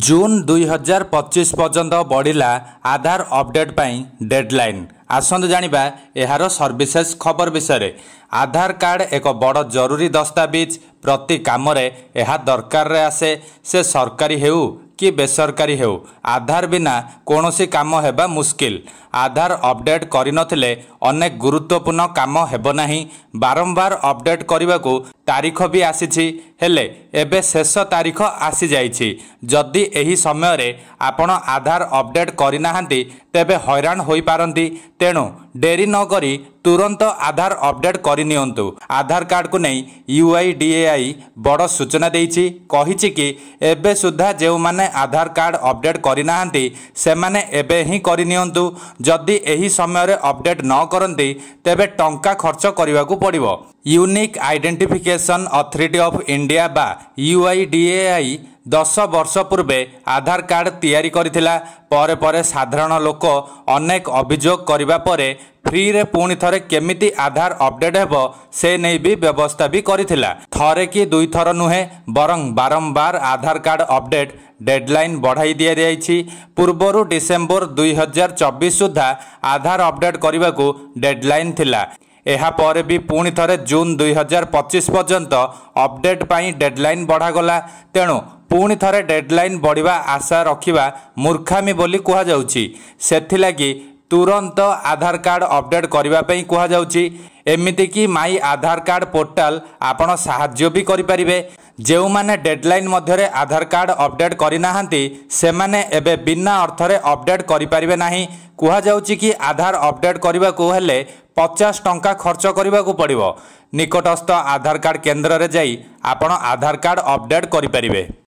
जून 2025 पर्यंत बढ़ला आधार अपडेट पाई deadline. आसंतु जानिबा एहार services खबर विषय। आधार कार्ड एक बड़ जरूरी दस्तावेज। प्रति काम रे एहा दरकार रे आसे, से सरकारी हेउ कि बेसरकारी हेउ, आधार बिना कोनोसी काम हेबा मुश्किल। आधार अपडेट करिनथिले अनेक गुरुत्वपूर्ण काम हेबो नाही। बारंबार अपडेट करबाकू तारीख भी आसीछि, हेले एबे शेष तारीख आसी जाइछि। जदि एही समय रे आपण आधार अपडेट करिनाहांती तेबे हैरान होई पारंती। तेणु डेरी न करी तुरंत आधार अपडेट करनियंतु। आधार कार्ड को नहीं UIDAI बड़ सूचना देइछि, कहिछि कि एबे सुधा जेउ माने आधार कार्ड अपडेट करिनाहांती सेमाने एबे ही करनियंतु। जदि एही समय रे अपडेट न करंती तेबे टंका खर्च करिवाकू पड़िबो। Unique identification authority of India बा UIDAI 10 वर्ष पूर्वे आधार कार्ड तैयारी करिथिला। परे परे साधारण लोक अनेक अभियोग करिबा परे फ्री रे पुणी थरे केमिति आधार अपडेट हेबो से नहीं भी व्यवस्था भी करिथिला। थरे कि दुई थर नुहे बरं बारंबार आधार कार्ड अपडेट डेडलाइन बढ़ाई दिया जाइछि। पूर्वरु डिसेंबर 2024 सुधा आधार अपडेट करबाकू डेडलाइन थिला। एहा पर भी पुणी थरे जून 2025 पर्यंत अपडेट पाई डेडलाइन बढ़ागला। तेणु पुणी थरे डेडलाइन बढ़िबा आशा रखिबा मूर्खामी बोली कुहा जाउछि। सेथिलागि तुरंत आधार कार्ड अपडेट करबा पई कुहा जाउछि। एमिति कि माई आधार कार्ड पोर्टाल आपण साहाय्य भी करि परिबे। जेउ माने डेडलाइन मध्यरे आधार कार्ड अपडेट करिनाहांती सेमाने एबे बिना अर्थरे अपडेट करि परिबे नाही। कुहा जाउछि कि आधार अपडेट करबा को हेले 50 टंका खर्च करिबाकू पड़िबो। निकटस्थ आधार कार्ड केंद्र रे जाई आपण आधार कार्ड अपडेट करि परिबे।